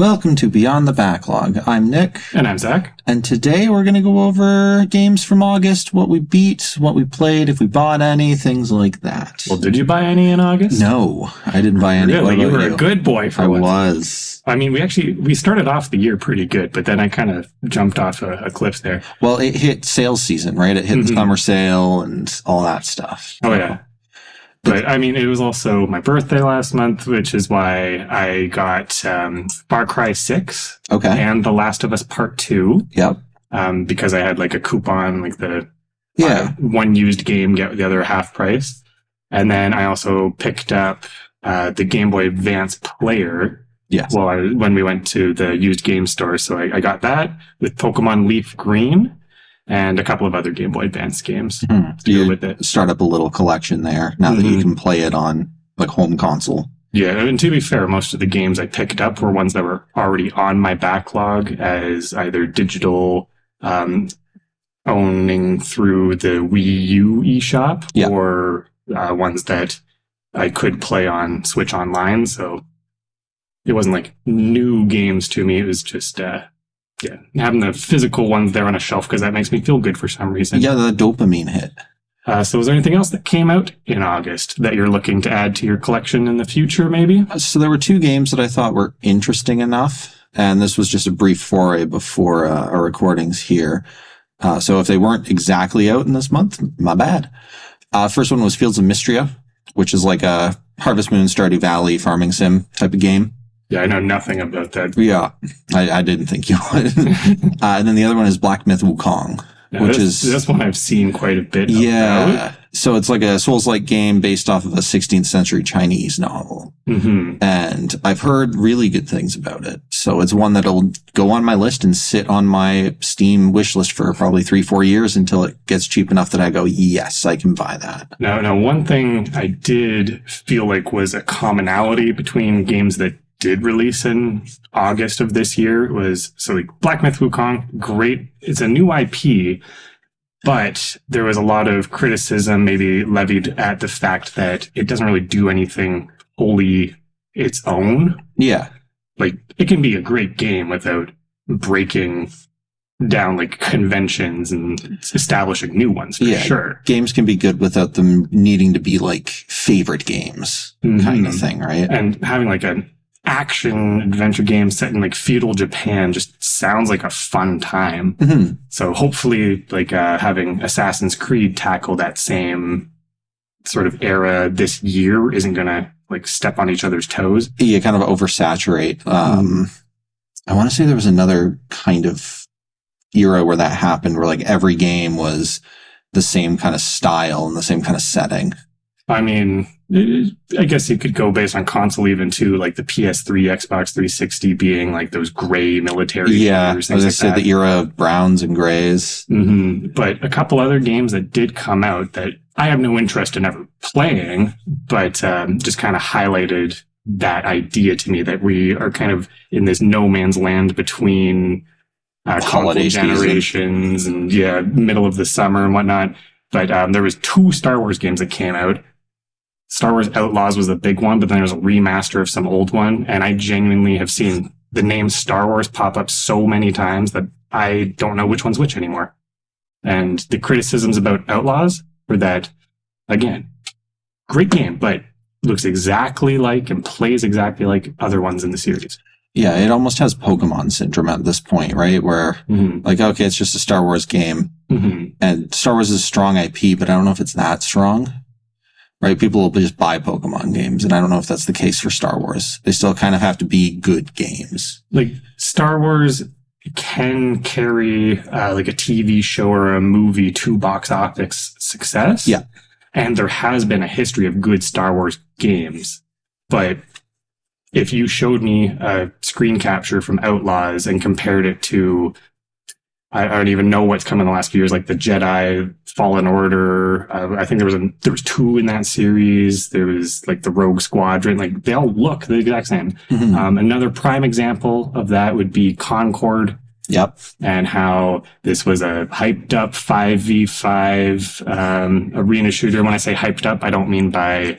Welcome to Beyond the Backlog. I'm Nick. And I'm Zack. And today we're going to go over games from August, what we beat, what we played, if we bought any, things like that. Well, did you buy any in August? No, I didn't buy any. Really? You were a good boy for once. I was. I mean, we started off the year pretty good, but then I kind of jumped off a cliff there. Well, it hit sales season, right? It hit the summer sale and all that stuff. Oh, yeah. But, I mean, it was also my birthday last month, which is why I got Far Cry 6 and The Last of Us Part 2. Yep. Because I had, like, a coupon, like the one used game, get the other half price. And then I also picked up the Game Boy Advance player when we went to the used game store. So I got that with Pokemon Leaf Green and a couple of other Game Boy Advance games to go with it. Start up a little collection there now that you can play it on like home console. Yeah, and to be fair, most of the games I picked up were ones that were already on my backlog as either digital owning through the Wii U eShop or ones that I could play on Switch Online. So it wasn't like new games to me. It was just having the physical ones there on a shelf because that makes me feel good for some reason. Yeah, the dopamine hit. So was there anything else that came out in August that you're looking to add to your collection in the future, maybe? So there were two games that I thought were interesting enough, and this was just a brief foray before our recordings here. So if they weren't exactly out in this month, my bad. First one was Fields of Mystria, which is like a Harvest Moon, Stardew Valley farming sim type of game. Yeah, I know nothing about that. Yeah, I didn't think you would. And then the other one is Black Myth Wukong, which is... This one I've seen quite a bit about. So it's like a Souls-like game based off of a 16th century Chinese novel. And I've heard really good things about it. So it's one that'll go on my list and sit on my Steam wish list for probably 3-4 years until it gets cheap enough that I go, yes, I can buy that. Now, one thing I did feel like was a commonality between games that did release in August of this year was, so like Black Myth Wukong, great. It's a new IP, but there was a lot of criticism maybe levied at the fact that it doesn't really do anything wholly its own. Yeah. Like, it can be a great game without breaking down like conventions and establishing new ones for sure. Games can be good without them needing to be like favorite games kind of thing, right? And having like an action adventure game set in like feudal Japan just sounds like a fun time. So hopefully like having Assassin's Creed tackle that same sort of era this year isn't gonna like step on each other's toes. Yeah, kind of oversaturate. I want to say there was another kind of era where that happened where like every game was the same kind of style and the same kind of setting. I mean, I guess you could go based on console even too, like the PS3, Xbox 360 being like those gray military. Yeah, I was going to say the era of browns and grays. But a couple other games that did come out that I have no interest in ever playing, but just kind of highlighted that idea to me that we are kind of in this no man's land between holiday generations and middle of the summer and whatnot. But there was 2 Star Wars games that came out. Star Wars Outlaws was the big one, but then there was a remaster of some old one. And I genuinely have seen the name Star Wars pop up so many times that I don't know which one's which anymore. And the criticisms about Outlaws were that, again, great game, but looks exactly like and plays exactly like other ones in the series. Yeah, it almost has Pokemon syndrome at this point, right? Where, like, okay, it's just a Star Wars game. And Star Wars is a strong IP, but I don't know if it's that strong. Right? People will just buy Pokemon games, and I don't know if that's the case for Star Wars. They still kind of have to be good games. Like, Star Wars can carry, like, a TV show or a movie to box office success. Yeah. And there has been a history of good Star Wars games. But if you showed me a screen capture from Outlaws and compared it to, I don't even know what's come in the last few years, like the Jedi Fallen Order. I think there was 2 in that series. There was like the Rogue Squadron. Like they all look the exact same. Another prime example of that would be Concord. Yep. And how this was a hyped up 5v5 arena shooter. When I say hyped up, I don't mean by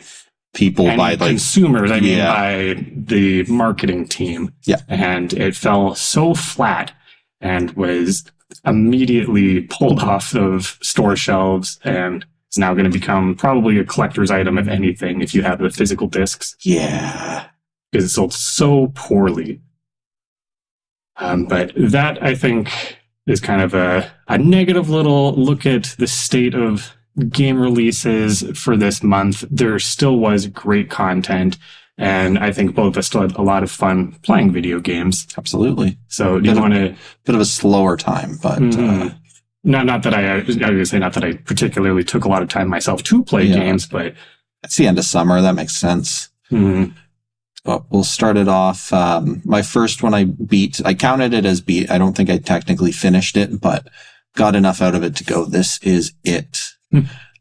people, and by like consumers. I mean, by the marketing team. Yeah. And it fell so flat and was immediately pulled off of store shelves, and it's now going to become probably a collector's item, if anything, if you have the physical discs. Yeah. Because it sold so poorly. But that, I think, is kind of a negative little look at the state of game releases for this month. There still was great content, and I think both of us still had a lot of fun playing video games. Absolutely. So do you want to... Bit of a slower time, but... Not that I was going to say, not that I particularly took a lot of time myself to play games, but... It's the end of summer. That makes sense. But we'll start it off. My first one I counted it as beat. I don't think I technically finished it, but got enough out of it to go, this is it.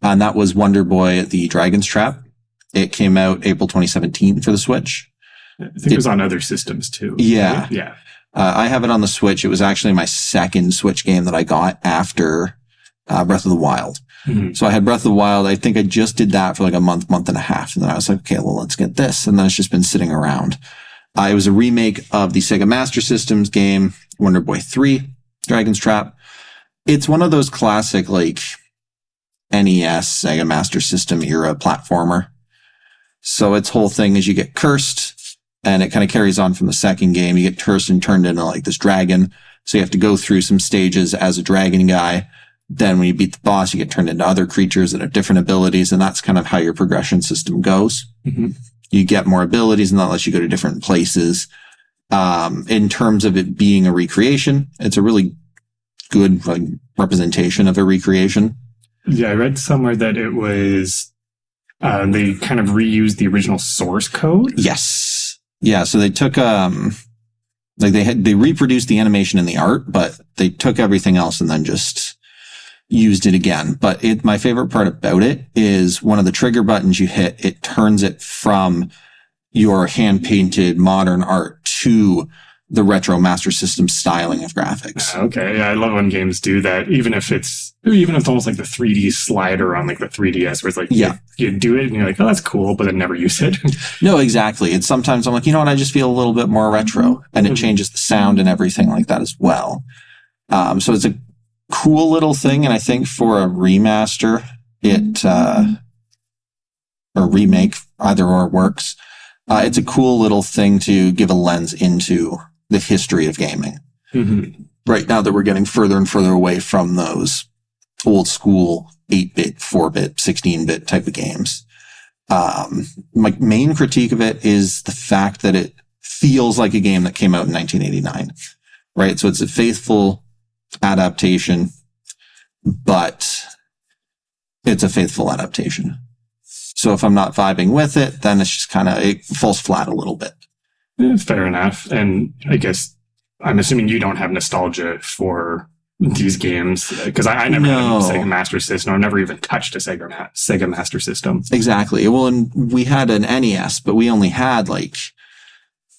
And that was Wonder Boy the Dragon's Trap. It came out April 2017 for the Switch. I think it was on other systems too. Yeah. Right? Yeah. I have it on the Switch. It was actually my second Switch game that I got after Breath of the Wild. So I had Breath of the Wild. I think I just did that for like a month and a half. And then I was like, okay, well, let's get this. And then it's just been sitting around. It was a remake of the Sega Master System's game, Wonder Boy 3, Dragon's Trap. It's one of those classic, like, NES, Sega Master System era platformer. So its whole thing is you get cursed, and it kind of carries on from the second game. You get cursed and turned into like this dragon. So you have to go through some stages as a dragon guy. Then when you beat the boss, you get turned into other creatures that have different abilities. And that's kind of how your progression system goes. You get more abilities, and that lets you go to different places. In terms of it being a recreation, it's a really good like representation of a recreation. Yeah, I read somewhere that it was they kind of reused the original source code. Yes. Yeah, so they took they reproduced the animation and the art, but they took everything else and then just used it again. But my favorite part about it is one of the trigger buttons you hit, it turns it from your hand-painted modern art to the retro Master System styling of graphics. Okay, yeah, I love when games do that, even if it's almost like the 3D slider on like the 3DS, where it's like, you do it and you're like, oh, that's cool, but then never use it. No, exactly. It's sometimes I'm like, you know what, I just feel a little bit more retro, and it changes the sound and everything like that as well. So it's a cool little thing, and I think for a remaster, or remake, either or works. It's a cool little thing to give a lens into the history of gaming. Right now that we're getting further and further away from those old school 8-bit, 4-bit, 16-bit type of games. My main critique of it is the fact that it feels like a game that came out in 1989, right? So it's a faithful adaptation, but it's a faithful adaptation. So if I'm not vibing with it, then it's just it falls flat a little bit. Fair enough. And I guess I'm assuming you don't have nostalgia for these games, because I never had a Sega Master System, or never even touched a Sega Master System. Exactly. Well, and we had an NES, but we only had like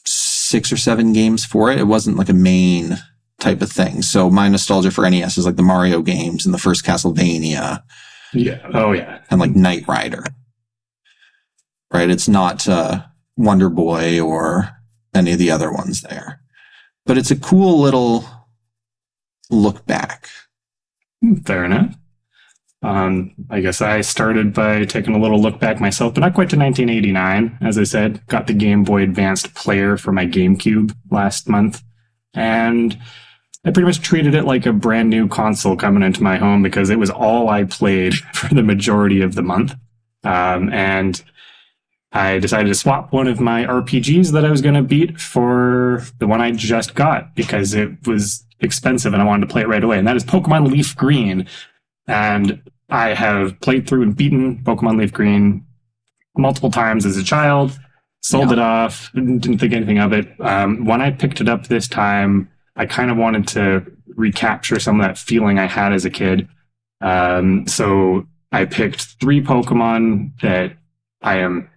6 or 7 games for it. It wasn't like a main type of thing. So my nostalgia for NES is like the Mario games and the first Castlevania. Yeah. Oh, yeah. And like Knight Rider. Right? It's not Wonder Boy or any of the other ones there. But it's a cool little look back. Fair enough. I guess I started by taking a little look back myself, but not quite to 1989. As I said, got the Game Boy Advanced player for my GameCube last month. And I pretty much treated it like a brand new console coming into my home, because it was all I played for the majority of the month. And I decided to swap one of my RPGs that I was going to beat for the one I just got, because it was expensive and I wanted to play it right away. And that is Pokemon Leaf Green. And I have played through and beaten Pokemon Leaf Green multiple times as a child, sold it off, didn't think anything of it. When I picked it up this time, I kind of wanted to recapture some of that feeling I had as a kid. So I picked 3 Pokemon that I am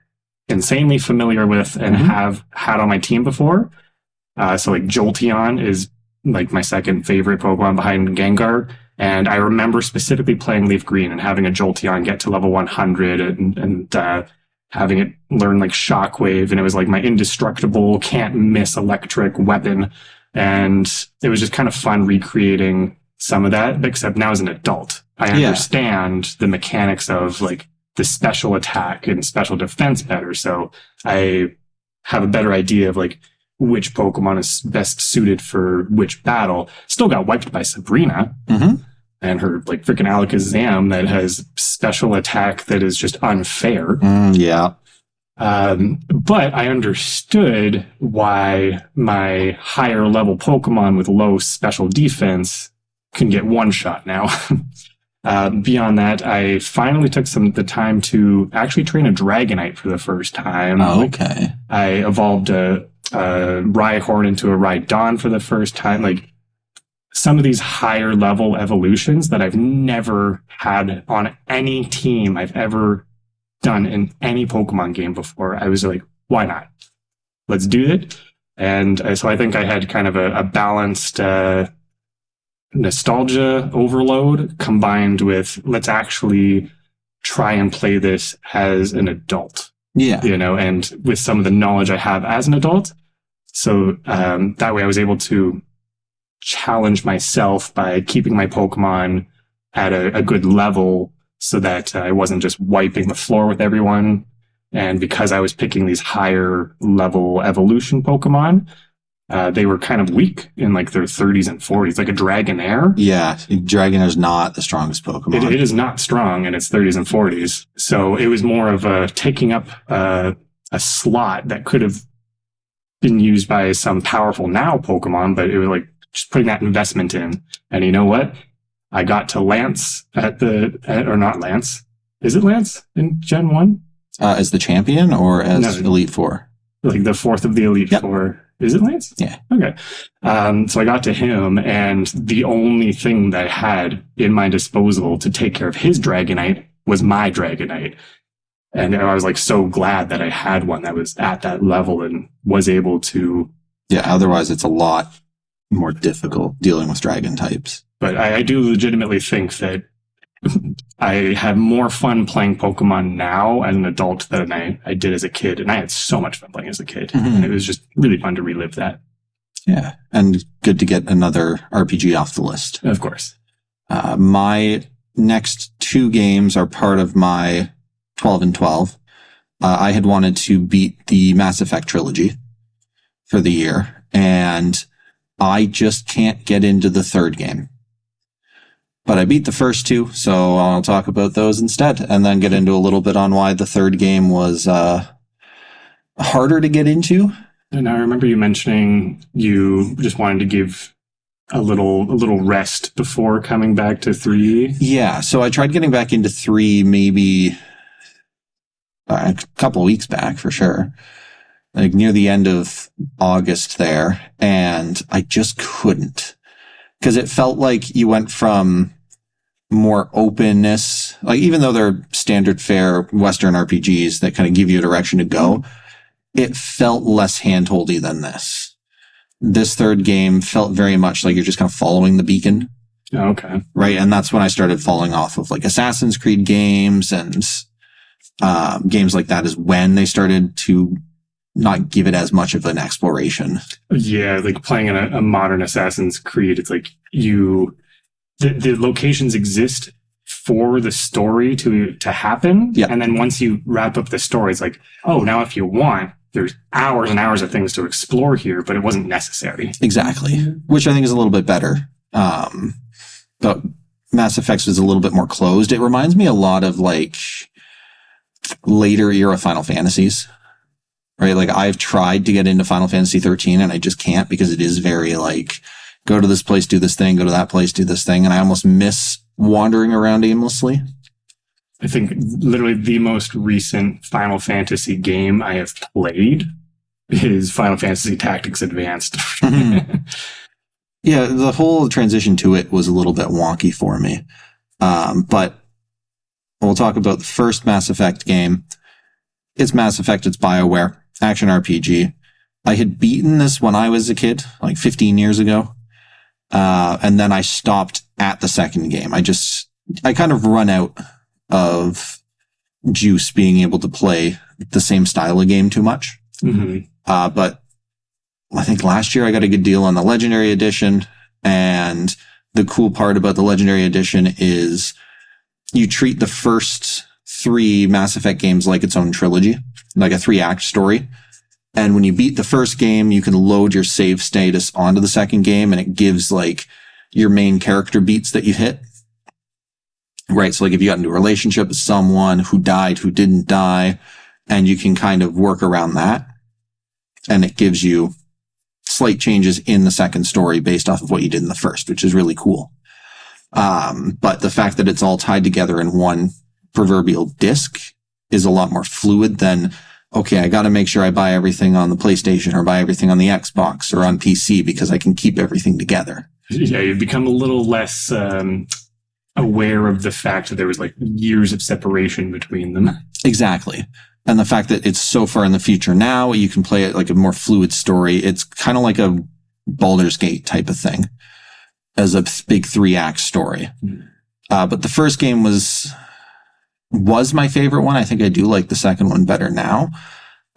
insanely familiar with and have had on my team before. So like Jolteon is like my second favorite Pokemon behind Gengar. And I remember specifically playing Leaf Green and having a Jolteon get to level 100 and having it learn like shockwave, and it was like my indestructible, can't miss electric weapon. And it was just kind of fun recreating some of that, except now as an adult. I understand the mechanics of like the special attack and special defense better. So I have a better idea of like which Pokemon is best suited for which battle. Still got wiped by Sabrina and her like freaking Alakazam that has special attack that is just unfair. But I understood why my higher level Pokemon with low special defense can get one shot now. Beyond that, I finally took the time to actually train a Dragonite for the first time. Oh, okay. I evolved a Rhyhorn into a Rhydon for the first time. Like some of these higher level evolutions that I've never had on any team I've ever done in any Pokemon game before. I was like, why not? Let's do it. And so I think I had kind of a balanced nostalgia overload combined with let's actually try and play this as an adult. Yeah. You know, and with some of the knowledge I have as an adult. So that way I was able to challenge myself by keeping my Pokemon at a good level so that I wasn't just wiping the floor with everyone. And because I was picking these higher level evolution Pokemon, they were kind of weak in like their 30s and 40s, like a Dragonair. Yeah, Dragonair is not the strongest Pokemon. It is not strong in its 30s and 40s. So it was more of taking up a slot that could have been used by some powerful now Pokemon, but it was like just putting that investment in. And you know what? I got to Lance or not Lance. Is it Lance in Gen 1? As the champion or as Elite Four? Like the fourth of the Elite Four. Is it Lance? Yeah. Okay. So I got to him, and the only thing that I had in my disposal to take care of his Dragonite was my Dragonite. And I was like so glad that I had one that was at that level and was able to. Yeah, otherwise it's a lot more difficult dealing with dragon types. But I do legitimately think that I have more fun playing Pokemon now as an adult than I did as a kid. And I had so much fun playing as a kid. And it was just really fun to relive that. Yeah. And good to get another RPG off the list. Of course. My next two games are part of my 12 and 12. I had wanted to beat the Mass Effect trilogy for the year. And I just can't get into the third game. But I beat the first two, so I'll talk about those instead, and then get into a little bit on why the third game was harder to get into. And I remember you mentioning you just wanted to give a little rest before coming back to 3. Yeah, so I tried getting back into 3 maybe a couple of weeks back for sure, like near the end of August there, and I just couldn't. Because it felt like you went from more openness, like even though they're standard fare Western RPGs that kind of give you a direction to go, it felt less handholdy than this. This third game felt very much like you're just kind of following the beacon. Okay. Right. And that's when I started falling off of like Assassin's Creed games and games like that is when they started to not give it as much of an exploration. Yeah, like playing in a modern Assassin's Creed, it's like the locations exist for the story to happen. Yeah. And then once you wrap up the story, it's like, oh, now if you want, there's hours and hours of things to explore here, but it wasn't necessary. Exactly. Which I think is a little bit better. But Mass Effect was a little bit more closed. It reminds me a lot of like later era Final Fantasies. Right? Like I've tried to get into Final Fantasy 13 and I just can't because it is very like, go to this place, do this thing, go to that place, do this thing. And I almost miss wandering around aimlessly. I think literally the most recent Final Fantasy game I have played is Final Fantasy Tactics Advanced. Mm-hmm. Yeah, the whole transition to it was a little bit wonky for me. But we'll talk about the first Mass Effect game. It's Mass Effect, it's BioWare, action RPG. I had beaten this when I was a kid, like 15 years ago. And then I stopped at the second game. I kind of run out of juice being able to play the same style of game too much. But I think last year I got a good deal on the Legendary Edition. And the cool part about the Legendary Edition is you treat the first 3 Mass Effect games like its own trilogy, like a 3-act story. And when you beat the first game, you can load your save status onto the second game, and it gives like your main character beats that you hit. Right. So like if you got into a relationship with someone who died, who didn't die, and you can kind of work around that. And it gives you slight changes in the second story based off of what you did in the first, which is really cool. But the fact that it's all tied together in one proverbial disc is a lot more fluid than, okay, I got to make sure I buy everything on the PlayStation or buy everything on the Xbox or on PC because I can keep everything together. Yeah, you become a little less aware of the fact that there was like years of separation between them. Exactly. And the fact that it's so far in the future now, you can play it like a more fluid story. It's kind of like a Baldur's Gate type of thing as a big 3-act story. But the first game was my favorite one. I think I do like the second one better now.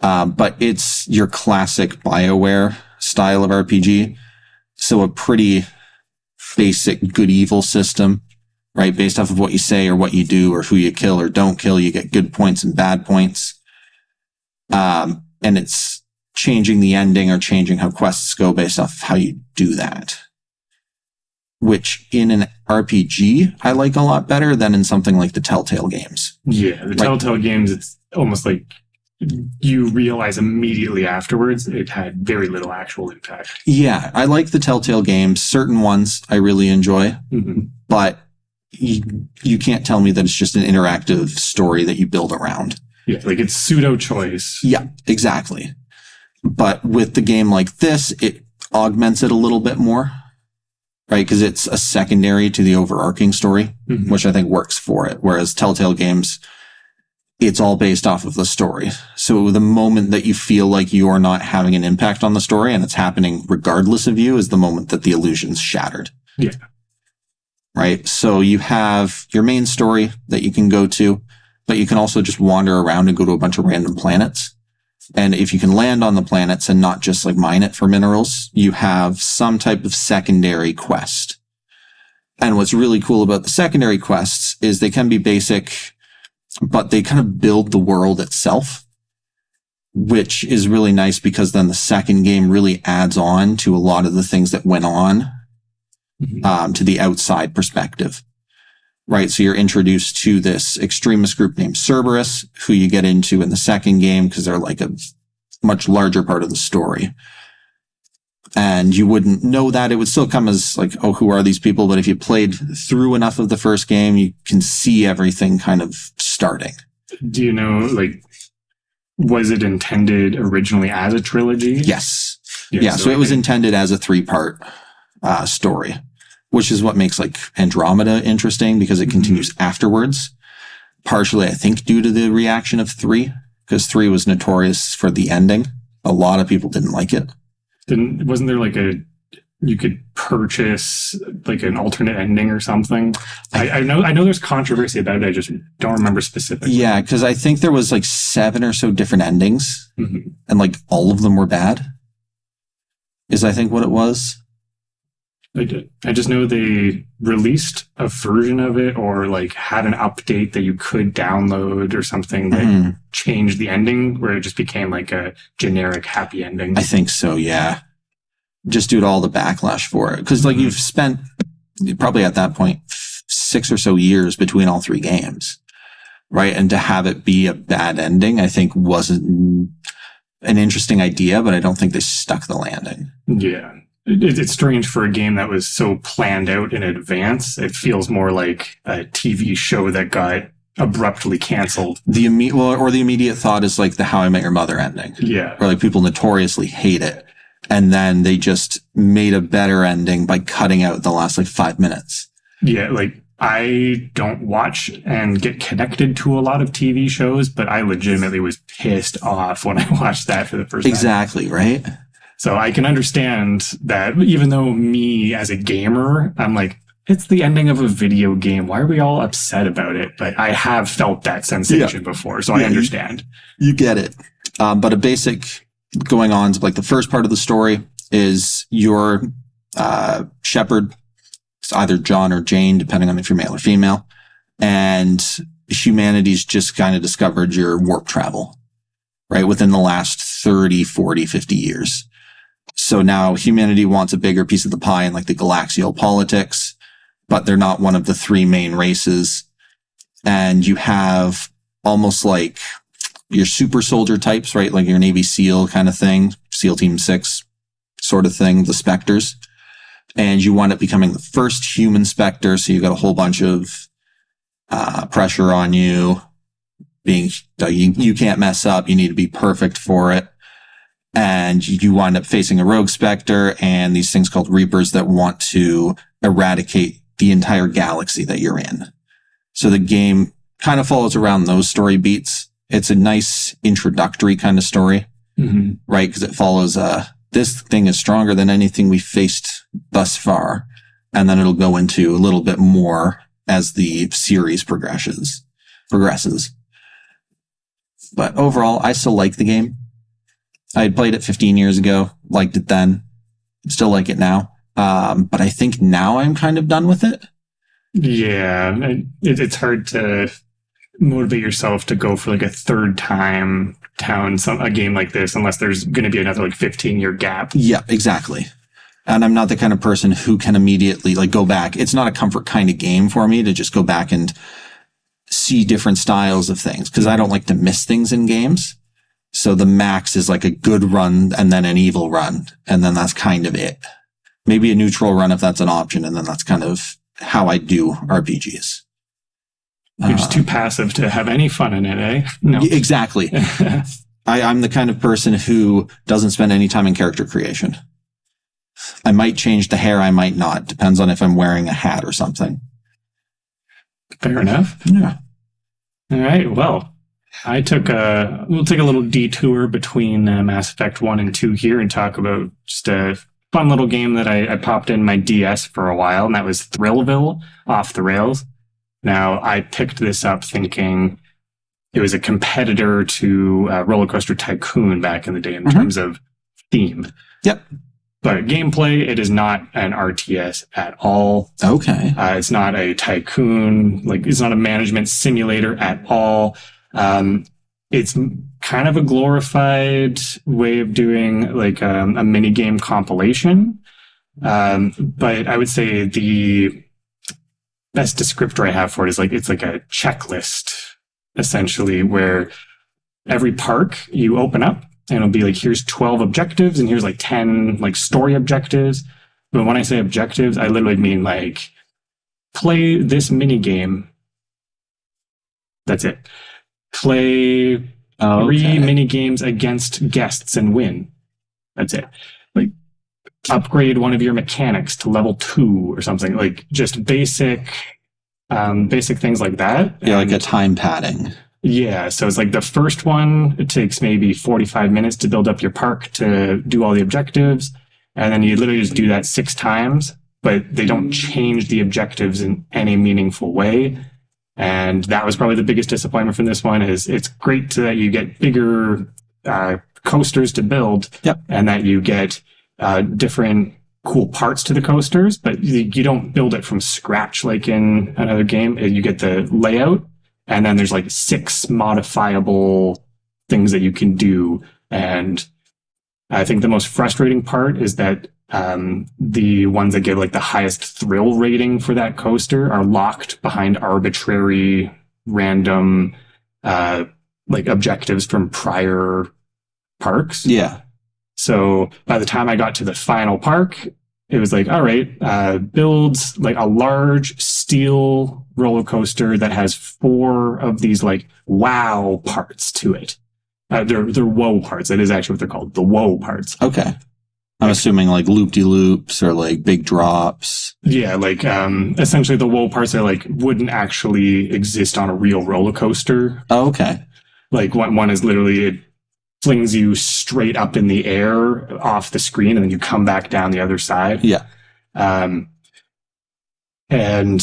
But it's your classic BioWare style of RPG. So a pretty basic good evil system, right? Based off of what you say or what you do or who you kill or don't kill, you get good points and bad points. And it's changing the ending or changing how quests go based off of how you do that. Which in an RPG, I like a lot better than in something like the Telltale games. Yeah, the Telltale games, it's almost like you realize immediately afterwards it had very little actual impact. Yeah, I like the Telltale games. Certain ones I really enjoy, but you can't tell me that it's just an interactive story that you build around. Yeah, like it's pseudo choice. Yeah, exactly. But with the game like this, it augments it a little bit more, right? Because it's a secondary to the overarching story, which I think works for it. Whereas Telltale games, it's all based off of the story. So the moment that you feel like you are not having an impact on the story and it's happening regardless of you is the moment that the illusion's shattered. Yeah. Right? So you have your main story that you can go to, but you can also just wander around and go to a bunch of random planets. And if you can land on the planets and not just like mine it for minerals, you have some type of secondary quest. And what's really cool about the secondary quests is they can be basic, but they kind of build the world itself, which is really nice because then the second game really adds on to a lot of the things that went on to the outside perspective. Right, so you're introduced to this extremist group named Cerberus, who you get into in the second game because they're like a much larger part of the story. And you wouldn't know that. It would still come as like, oh, who are these people? But if you played through enough of the first game, you can see everything kind of starting. Do you know, like, was it intended originally as a trilogy? Yes. Yeah, so it was intended as a 3-part story. Which is what makes like Andromeda interesting because it continues afterwards. Partially, I think, due to the reaction of 3, because 3 was notorious for the ending. A lot of people didn't like it. Wasn't there like you could purchase like an alternate ending or something? I know there's controversy about it. I just don't remember specifically. Yeah, because I think there was like 7 or so different endings, and like all of them were bad. Is I think what it was. I just know they released a version of it or like had an update that you could download or something that changed the ending where it just became like a generic happy ending. I think so, yeah. Just due to all the backlash for it. Because like you've spent probably at that point 6 or so years between all 3 games, right? And to have it be a bad ending, I think wasn't an interesting idea, but I don't think they stuck the landing. Yeah. It's strange for a game that was so planned out in advance. It feels more like a TV show that got abruptly canceled. The immediate thought is like the How I Met Your Mother ending. Yeah. Where like people notoriously hate it. And then they just made a better ending by cutting out the last like 5 minutes. Yeah. Like I don't watch and get connected to a lot of TV shows, but I legitimately was pissed off when I watched that for the first time. Exactly. Right. So I can understand that even though me as a gamer, I'm like, it's the ending of a video game. Why are we all upset about it? But I have felt that sensation before, so I understand. You get it. But a basic going on to like the first part of the story is your shepherd. It's either John or Jane, depending on if you're male or female. And humanity's just kind of discovered your warp travel, right? Within the last 30, 40, 50 years. So now humanity wants a bigger piece of the pie in like the galaxial politics, but they're not one of the three main races. And you have almost like your super soldier types, right? Like your Navy SEAL kind of thing, SEAL Team 6 sort of thing, the Spectres. And you wind up becoming the first human Spectre. So you got a whole bunch of pressure on you, being you can't mess up. You need to be perfect for it. And you wind up facing a rogue Spectre and these things called Reapers that want to eradicate the entire galaxy that you're in. So the game kind of follows around those story beats. It's a nice introductory kind of story, right? Because it follows this thing is stronger than anything we faced thus far. And then it'll go into a little bit more as the series progresses. But overall, I still like the game. I had played it 15 years ago, liked it then, still like it now. But I think now I'm kind of done with it. Yeah, it's hard to motivate yourself to go for like a third time down a game like this unless there's going to be another like 15-year gap. Yeah, exactly. And I'm not the kind of person who can immediately like go back. It's not a comfort kind of game for me to just go back and see different styles of things because I don't like to miss things in games. So the max is like a good run and then an evil run. And then that's kind of it. Maybe a neutral run if that's an option. And then that's kind of how I do RPGs. You're just too passive to have any fun in it, eh? No. Exactly. I'm the kind of person who doesn't spend any time in character creation. I might change the hair, I might not. Depends on if I'm wearing a hat or something. Fair enough. Yeah. All right. Well, we'll take a little detour between Mass Effect 1 and 2 here and talk about just a fun little game that I popped in my DS for a while, and that was Thrillville Off the Rails. Now, I picked this up thinking it was a competitor to Roller Coaster Tycoon back in the day in terms of theme. Yep. But gameplay, it is not an RTS at all. Okay. It's not a tycoon, like it's not a management simulator at all. It's kind of a glorified way of doing like a mini game compilation. But I would say the best descriptor I have for it is like it's like a checklist essentially where every park you open up and it'll be like here's 12 objectives and here's like 10 like story objectives. But when I say objectives, I literally mean like play this mini game. That's it. Play 3 mini games against guests and win. That's it. Like upgrade one of your mechanics to level 2 or something, like just basic things like that. Yeah, like a time padding. Yeah, so it's like the first one, it takes maybe 45 minutes to build up your park to do all the objectives. And then you literally just do that 6 times, but they don't change the objectives in any meaningful way. And that was probably the biggest disappointment from this one is it's great that you get bigger coasters to build and that you get different cool parts to the coasters, but you don't build it from scratch like in another game. You get the layout and then there's like 6 modifiable things that you can do. And I think the most frustrating part is that the ones that give like the highest thrill rating for that coaster are locked behind arbitrary random like objectives from prior parks. Yeah. So by the time I got to the final park, it was like, all right, builds like a large steel roller coaster that has 4 of these like wow parts to it. They're whoa parts. That is actually what they're called, the whoa parts. Okay. I'm assuming like loop-de-loops or like big drops. Yeah, like essentially the whoa parts that like wouldn't actually exist on a real roller coaster. Oh, okay. Like one is literally it flings you straight up in the air off the screen and then you come back down the other side. Yeah. And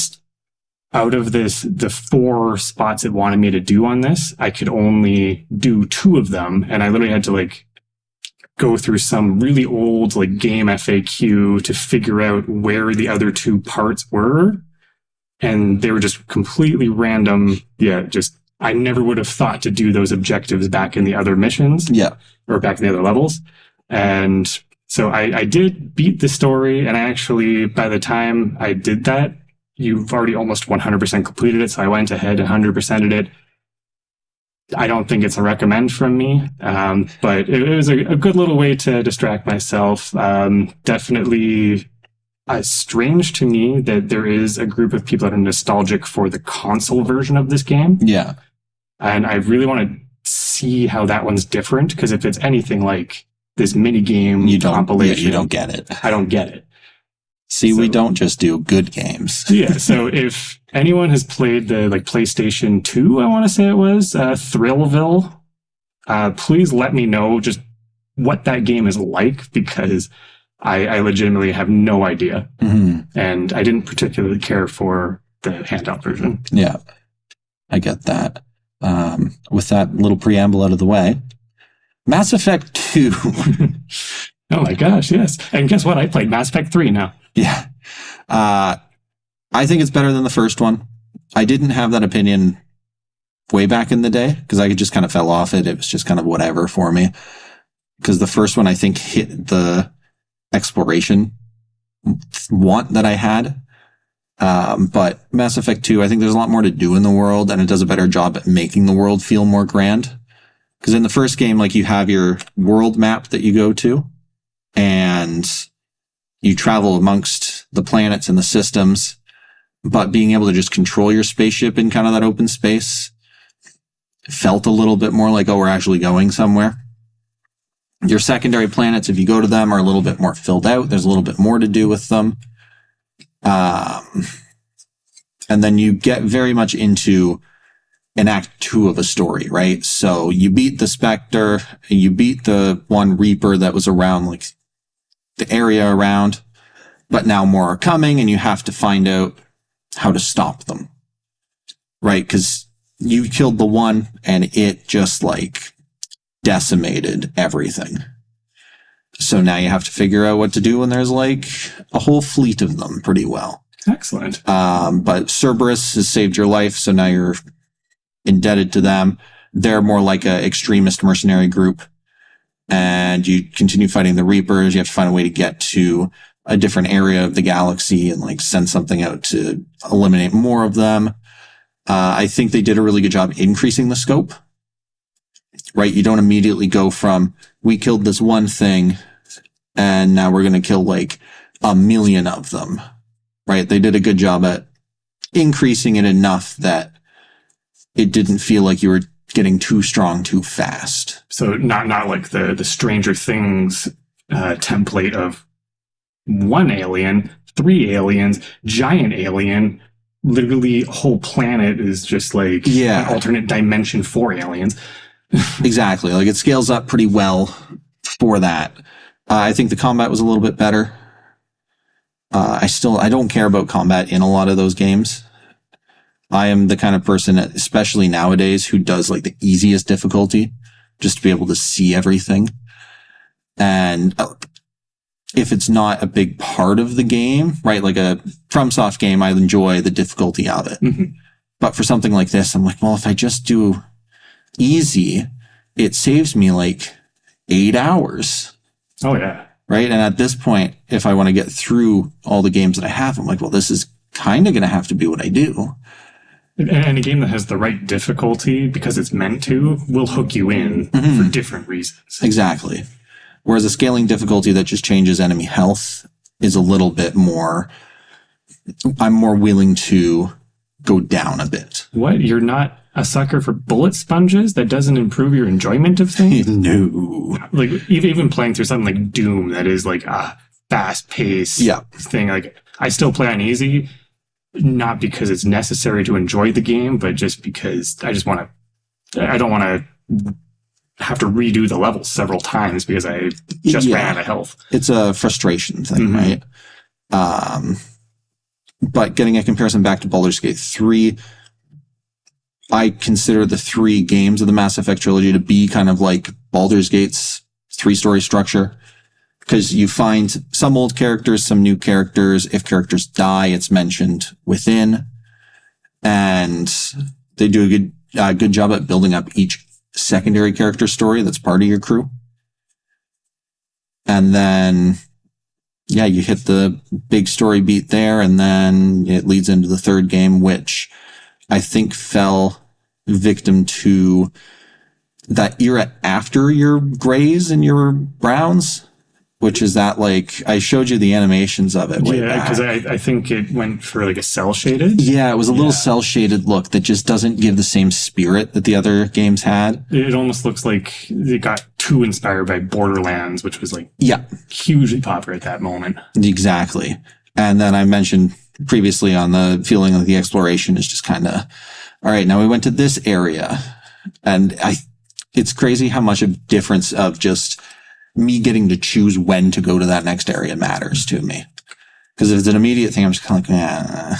out of the 4 spots it wanted me to do on this, I could only do 2 of them. And I literally had to like go through some really old like game FAQ to figure out where the other 2 parts were. And they were just completely random. Yeah, just I never would have thought to do those objectives back in the other missions. Yeah. Or back in the other levels. And so I did beat the story. And I actually, by the time I did that, you've already almost 100% completed it. So I went ahead and 100%ed it. I don't think it's a recommend from me, but it was a good little way to distract myself. Definitely strange to me that there is a group of people that are nostalgic for the console version of this game. Yeah. And I really want to see how that one's different, because if it's anything like this mini game compilation, you don't get it. I don't get it. See, we don't just do good games. Yeah, so if anyone has played the like PlayStation 2, I want to say it was, Thrillville, please let me know just what that game is like, because I legitimately have no idea. Mm-hmm. And I didn't particularly care for the handheld version. Yeah, I get that. With that little preamble out of the way, Mass Effect 2. Oh my gosh, yes. And guess what? I played Mass Effect 3 now. Yeah. I think it's better than the first one. I didn't have that opinion way back in the day because I just kind of fell off it. It was just kind of whatever for me. Because the first one, I think, hit the exploration want that I had. But Mass Effect 2, I think there's a lot more to do in the world, and it does a better job at making the world feel more grand. Because in the first game, like, you have your world map that you go to, and you travel amongst the planets and the systems, but being able to just control your spaceship in kind of that open space felt a little bit more like, oh, we're actually going somewhere. Your secondary planets, if you go to them, are a little bit more filled out. There's a little bit more to do with them. And then you get very much into an act 2 of a story, right? So you beat the Spectre, you beat the one Reaper that was around, like, the area around, but now more are coming, and you have to find out how to stop them, right? Because you killed the one, and it just, like, decimated everything. So now you have to figure out what to do when there's, like, a whole fleet of them pretty well. Excellent. But Cerberus has saved your life, so now you're indebted to them. They're more like an extremist mercenary group. And you continue fighting the Reapers. You have to find a way to get to a different area of the galaxy and, like, send something out to eliminate more of them. I think they did a really good job increasing the scope, right? You don't immediately go from, we killed this one thing and now we're going to kill like 1 million of them, right? They did a good job at increasing it enough that it didn't feel like you were getting too strong too fast. So not like the Stranger Things template of 1 alien, 3 aliens, giant alien, literally whole planet is just like an alternate dimension for aliens. Exactly. Like, it scales up pretty well for that. I think the combat was a little bit better. I don't care about combat in a lot of those games. I am the kind of person, especially nowadays, who does like the easiest difficulty just to be able to see everything. And if it's not a big part of the game, right? Like a FromSoft game, I enjoy the difficulty of it. Mm-hmm. But for something like this, I'm like, well, if I just do easy, it saves me like 8 hours. Oh, yeah. Right? And at this point, if I want to get through all the games that I have, I'm like, well, this is kind of going to have to be what I do. And a game that has the right difficulty, because it's meant to, will hook you in for different reasons. Exactly. Whereas a scaling difficulty that just changes enemy health is a little bit more, I'm more willing to go down a bit. What? You're not a sucker for bullet sponges? That doesn't improve your enjoyment of things? No. Like, even playing through something like Doom that is like a fast-paced thing, like, I still play on easy, not because it's necessary to enjoy the game, but just because I don't want to have to redo the level several times because I just ran out of health. It's a frustration thing, right? but getting a comparison back to Baldur's Gate 3, I consider the 3 games of the Mass Effect trilogy to be kind of like Baldur's Gate's 3-story structure. Because you find some old characters, some new characters. If characters die, it's mentioned within. And they do a good job at building up each secondary character story that's part of your crew. And then, yeah, you hit the big story beat there, and then it leads into the 3rd game, which I think fell victim to that era after your grays and your browns, which is that, like, I showed you the animations of it. Yeah, because I think it went for like a cell shaded. Yeah, it was a little cell shaded look that just doesn't give the same spirit that the other games had. It almost looks like it got too inspired by Borderlands, which was like hugely popular at that moment. Exactly. And then I mentioned previously on the feeling of the exploration is just kind of, all right, now we went to this area. And it's crazy how much of difference of just me getting to choose when to go to that next area matters to me. Because if it's an immediate thing, I'm just kind of like,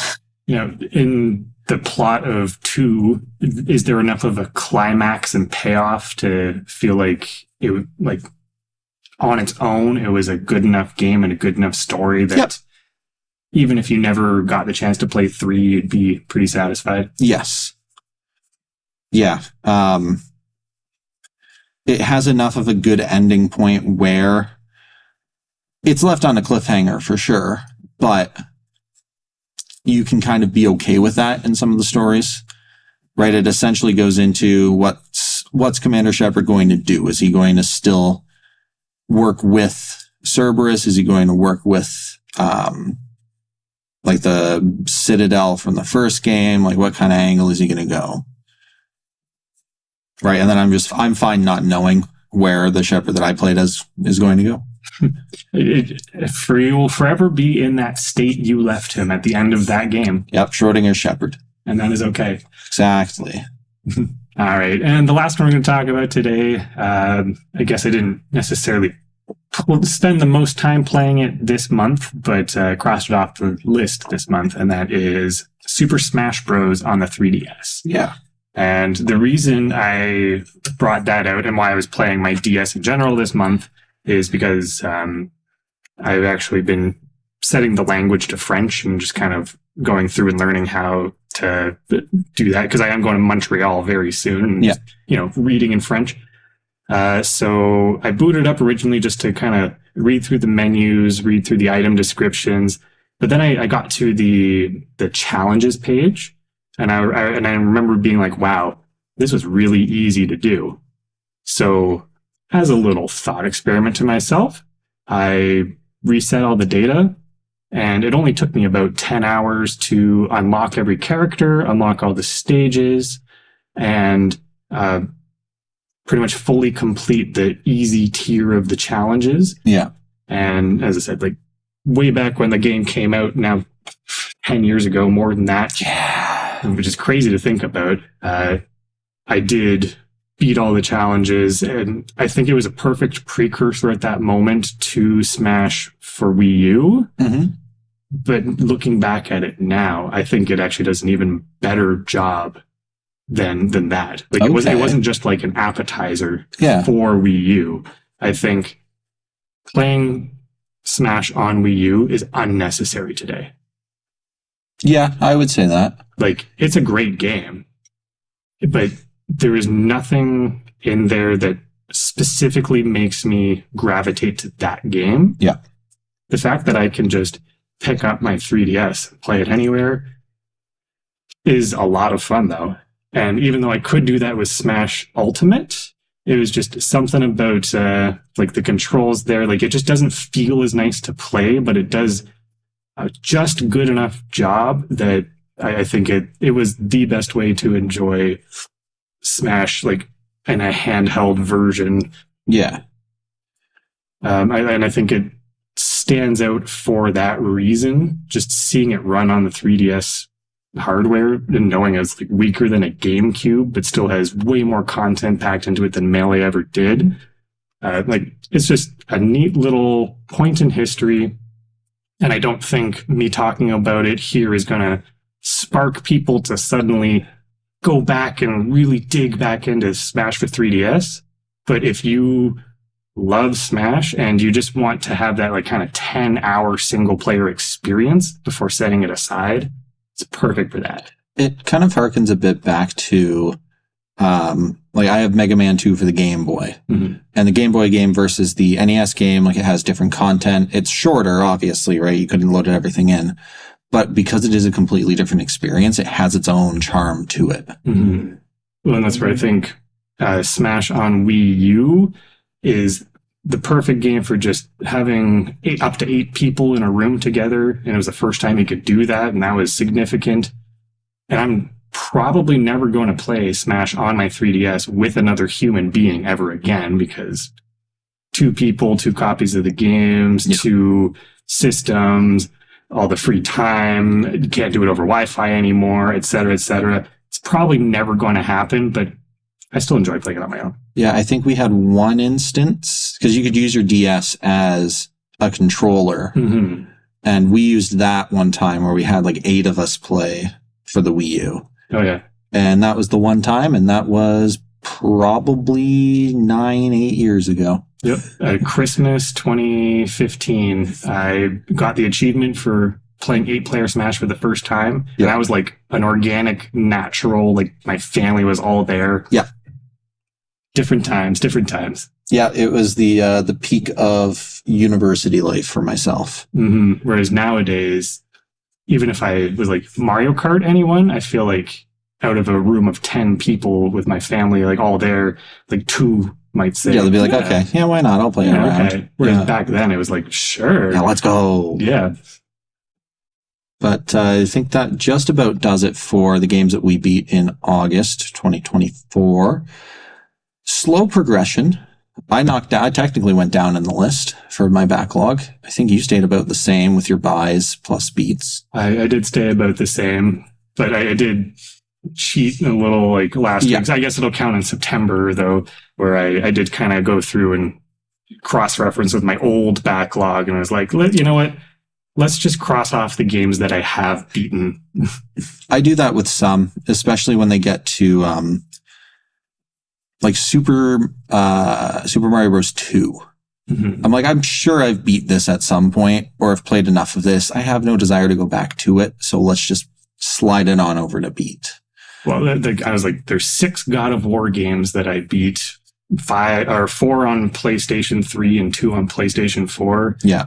You know, in the plot of 2, is there enough of a climax and payoff to feel like it would, like, on its own, it was a good enough game and a good enough story that even if you never got the chance to play 3, you'd be pretty satisfied? Yes. Yeah. It has enough of a good ending point where it's left on a cliffhanger for sure, but you can kind of be okay with that in some of the stories, right? It essentially goes into what's Commander Shepard going to do? Is he going to still work with Cerberus? Is he going to work with, like the Citadel from the first game? Like, what kind of angle is he going to go? Right. And then I'm fine not knowing where the Shepard that I played as is going to go. He will forever be in that state you left him at the end of that game. Yep. Schrodinger's Shepard. And that is okay. Exactly. All right. And the last one we're going to talk about today, I guess I didn't necessarily spend the most time playing it this month, but crossed it off the list this month. And that is Super Smash Bros. On the 3DS. Yeah. And the reason I brought that out and why I was playing my DS in general this month is because I've actually been setting the language to French and just kind of going through and learning how to do that, because I am going to Montreal very soon and, reading in French. So I booted up originally just to kind of read through the menus, read through the item descriptions. But then I got to the challenges page. And I remember being like, wow, this was really easy to do. So as a little thought experiment to myself, I reset all the data, and it only took me about 10 hours to unlock every character, unlock all the stages, and pretty much fully complete the easy tier of the challenges. Yeah. And as I said, like way back when the game came out, now 10 years ago, more than that. Yeah. Which is crazy to think about. I did beat all the challenges, and I think it was a perfect precursor at that moment to Smash for Wii U. Mm-hmm. But looking back at it now, I think it actually does an even better job than that. Like it wasn't just like an appetizer for Wii U. I think playing Smash on Wii U is unnecessary today. Yeah, I would say that. Like, it's a great game, but there is nothing in there that specifically makes me gravitate to that game. Yeah. The fact that I can just pick up my 3DS and play it anywhere is a lot of fun, though. And even though I could do that with Smash Ultimate, it was just something about, like, the controls there. Like, it just doesn't feel as nice to play, but it does just good enough job that I think it was the best way to enjoy Smash, like in a handheld version. Yeah. And I think it stands out for that reason. Just seeing it run on the 3DS hardware and knowing it's like weaker than a GameCube, but still has way more content packed into it than Melee ever did. Like it's just a neat little point in history. And I don't think me talking about it here is going to spark people to suddenly go back and really dig back into Smash for 3DS. But if you love Smash and you just want to have that like kind of 10-hour single player experience before setting it aside, it's perfect for that. It kind of harkens a bit back to, like I have Mega Man 2 for the Game Boy, and the Game Boy game versus the NES game, like it has different content. It's shorter, obviously, right? You couldn't load everything in. But because it is a completely different experience, it has its own charm to it. Well, and that's where I think Smash on Wii U is the perfect game for just having up to 8 people in a room together. And it was the first time you could do that, and that was significant. And I'm probably never going to play Smash on my 3DS with another human being ever again, because 2 people, 2 copies of the games, 2 systems, all the free time, you can't do it over Wi-Fi anymore, et cetera, et cetera. It's probably never going to happen, but I still enjoy playing it on my own. Yeah, I think we had one instance, because you could use your DS as a controller, and we used that one time where we had like 8 of us play for the Wii U. Oh, yeah. And that was the one time, and that was probably 8 years ago. Yep. Christmas 2015, I got the achievement for playing 8-player Smash for the first time. Yep. And that was like an organic, natural, like my family was all there. Yeah. Different times. Yeah, it was the peak of university life for myself. Whereas nowadays, even if I was like Mario Kart anyone, I feel like out of a room of 10 people with my family, like all there, like 2 might say, yeah, they'll be like, okay, yeah, why not? I'll play around. Okay. Whereas back then it was like, sure. Yeah, let's go. Yeah. But I think that just about does it for the games that we beat in August 2024. Slow progression. I technically went down in the list for my backlog. I think you stayed about the same with your buys plus beats. I did stay about the same, but I did cheat a little like last week. I guess it'll count in September though, where I did kind of go through and cross-reference with my old backlog, and I was like, you know what? Let's just cross off the games that I have beaten. I do that with some, especially when they get to like Super Mario Bros. 2. I'm like, I'm sure I've beat this at some point, or I've played enough of this. I have no desire to go back to it, so let's just slide it on over to beat. Well, I was like, there's 6 God of War games that I beat, 4 on PlayStation 3 and 2 on PlayStation 4. Yeah.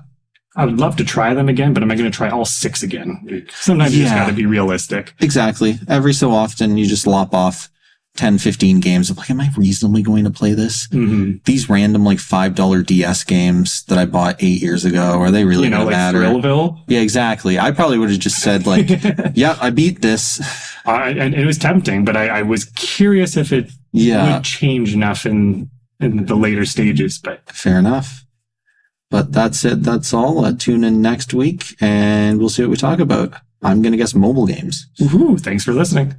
I would love to try them again, but am I going to try all 6 again? Sometimes you just got to be realistic. Exactly. Every so often, you just lop off 10, 15 games of like, am I reasonably going to play this? These random like $5 DS games that I bought 8 years ago, are they really going to matter? Thrillville? Yeah, exactly. I probably would have just said like, yeah, I beat this. And it was tempting, but I was curious if it would change enough in the later stages. But fair enough. But that's it. That's all. Tune in next week and we'll see what we talk about. I'm going to guess mobile games. Woohoo! Thanks for listening.